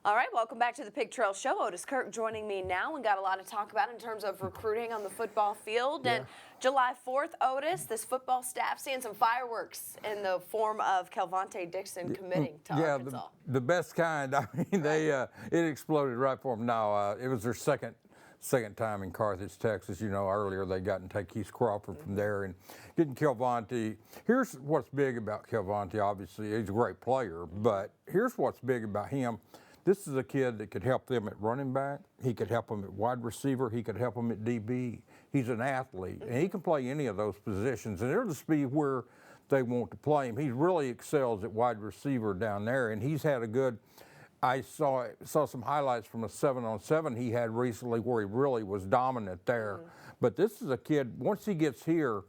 All right, welcome back to the Pig Trail Show. Otis Kirk joining me now, and got a lot to talk about in terms of recruiting on the football field. Yeah. And July 4th, Otis, this football staff seeing some fireworks in the form of Calvontae Dixon committing to Arkansas. The best kind. I mean, it exploded right for them. Now it was their second time in Carthage, Texas. You know, earlier they got in Keith Crawford from there and getting Calvontae. Here's what's big about Calvontae. Obviously, he's a great player, but here's what's big about him. This is a kid that could help them at running back. He could help them at wide receiver. He could help them at DB. He's an athlete, and he can play any of those positions, and it'll just be where they want to play him. He really excels at wide receiver down there, and he's had a good. I saw some highlights from a 7-on-7 he had recently where he really was dominant there. But this is a kid, once he gets here,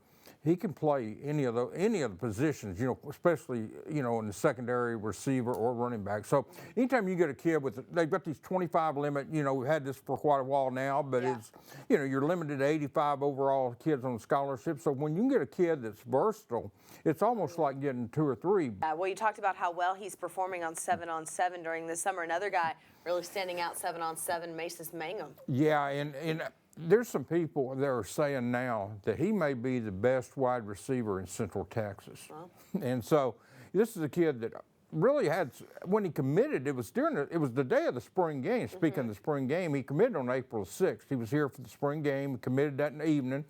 he can play any of the positions, you know, especially, you know, in the secondary, receiver or running back. So anytime you get a kid they've got these 25 limit, you know, we've had this for quite a while now, but it's, you know, you're limited to 85 overall kids on scholarship. So when you can get a kid that's versatile, it's almost like getting 2 or 3. Well, you talked about how well he's performing on 7-on-7 during the summer. Another guy really standing out 7-on-7, Maysa Mango. Yeah, and there's some people that are saying now that he may be the best wide receiver in Central Texas. Wow. And so this is a kid that really had, when he committed, it was the day of the spring game. Speaking of the spring game, he committed on April 6th. He was here for the spring game, committed that in the evening.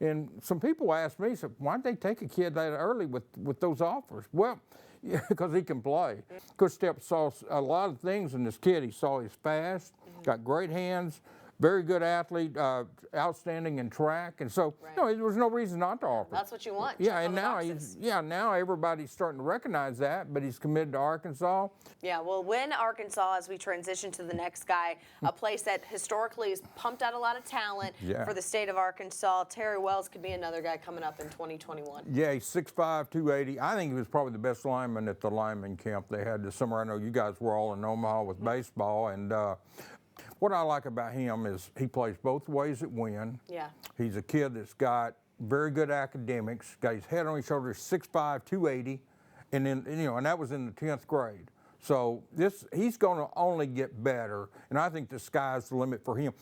And some people asked me, said, why'd they take a kid that early with those offers? Well, yeah, because he can play. Coach Stepp saw a lot of things in this kid. He saw he's fast, got great hands, very good athlete, outstanding in track, and so no, there was no reason not to offer. That's what you want. Yeah, and now now everybody's starting to recognize that. But he's committed to Arkansas. Yeah, well, when Arkansas, as we transition to the next guy, a place that historically has pumped out a lot of talent for the state of Arkansas, Terry Wells could be another guy coming up in 2021. Yeah, he's 6'5", 280. I think he was probably the best lineman at the lineman camp they had this summer. I know you guys were all in Omaha with baseball, and what I like about him is he plays both ways at win. Yeah. He's a kid that's got very good academics, got his head on his shoulders, 6'5", 280, and then, you know, and that was in the 10th grade. So he's going to only get better, and I think the sky's the limit for him.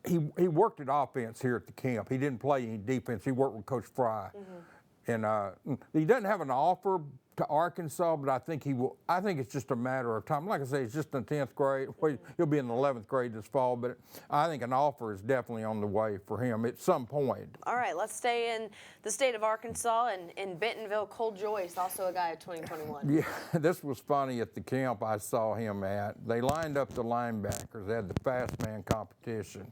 He worked at offense here at the camp. He didn't play any defense. He worked with Coach Fry. And he doesn't have an offer to Arkansas, but I think he will. I think it's just a matter of time. Like I say, he's just in the 10th grade. He'll be in the 11th grade this fall, but I think an offer is definitely on the way for him at some point. All right, let's stay in the state of Arkansas and in Bentonville. Cole Joyce, also a guy at 2021. Yeah, this was funny at the camp I saw him at. They lined up the linebackers. They had the fast man competition.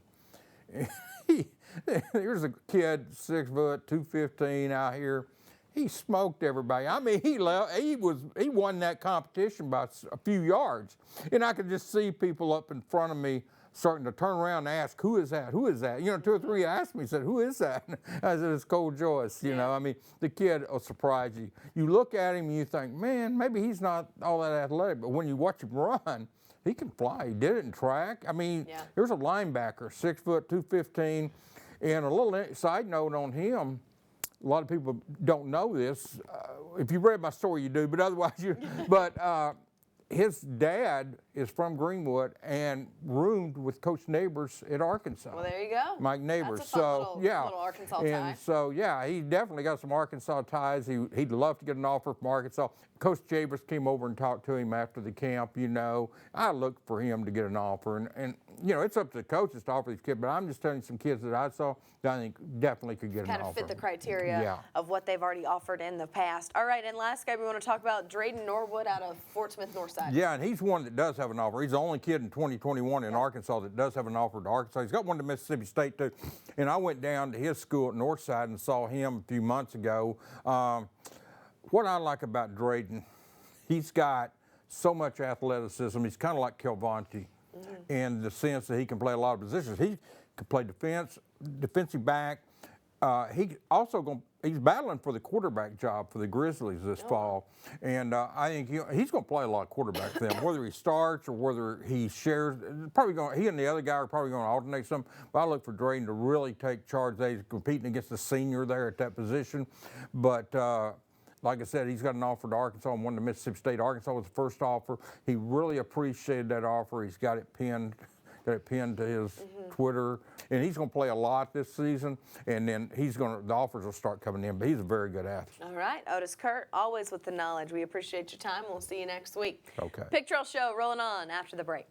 Here's a kid, 6 foot, 215 out here. He smoked everybody. I mean, he won that competition by a few yards. And I could just see people up in front of me starting to turn around and ask, who is that? Who is that? You know, 2 or 3 asked me, said, who is that? I said, it's Cole Joyce. You know, I mean, the kid will surprise you. You look at him and you think, man, maybe he's not all that athletic, but when you watch him run, he can fly. He did it in track. I mean, here's a linebacker, 6 foot, 215. And a little side note on him, a lot of people don't know this. If you read my story, you do, but otherwise you. But his dad is from Greenwood and roomed with Coach Neighbors at Arkansas. Well, there you go. Mike Neighbors. That's a fun little Arkansas tie. And so, yeah, he definitely got some Arkansas ties. He'd love to get an offer from Arkansas. Coach Chambers came over and talked to him after the camp, you know. I looked for him to get an offer. And you know, it's up to the coaches to offer these kids, but I'm just telling you some kids that I saw that I think definitely could get an offer. Kind of fit the criteria of what they've already offered in the past. All right, and last guy we want to talk about, Drayton Norwood out of Fort Smith Northside. Yeah, and he's one that does have an offer. He's the only kid in 2021 in Arkansas that does have an offer to Arkansas. He's got one to Mississippi State, too. And I went down to his school at Northside and saw him a few months ago. What I like about Drayton, he's got so much athleticism. He's kind of like Calvontae in the sense that he can play a lot of positions. He can play defensive back. He's battling for the quarterback job for the Grizzlies this fall, and I think he's going to play a lot of quarterback for them. Whether he starts or whether he shares, he and the other guy are probably going to alternate some. But I look for Drayton to really take charge. He's competing against the senior there at that position, but like I said, he's got an offer to Arkansas and one to Mississippi State. Arkansas was the first offer. He really appreciated that offer. He's got it pinned to his Twitter, and he's going to play a lot this season. And then the offers will start coming in. But he's a very good athlete. All right, Otis Kirk, always with the knowledge. We appreciate your time. We'll see you next week. Okay. Pictorial Show rolling on after the break.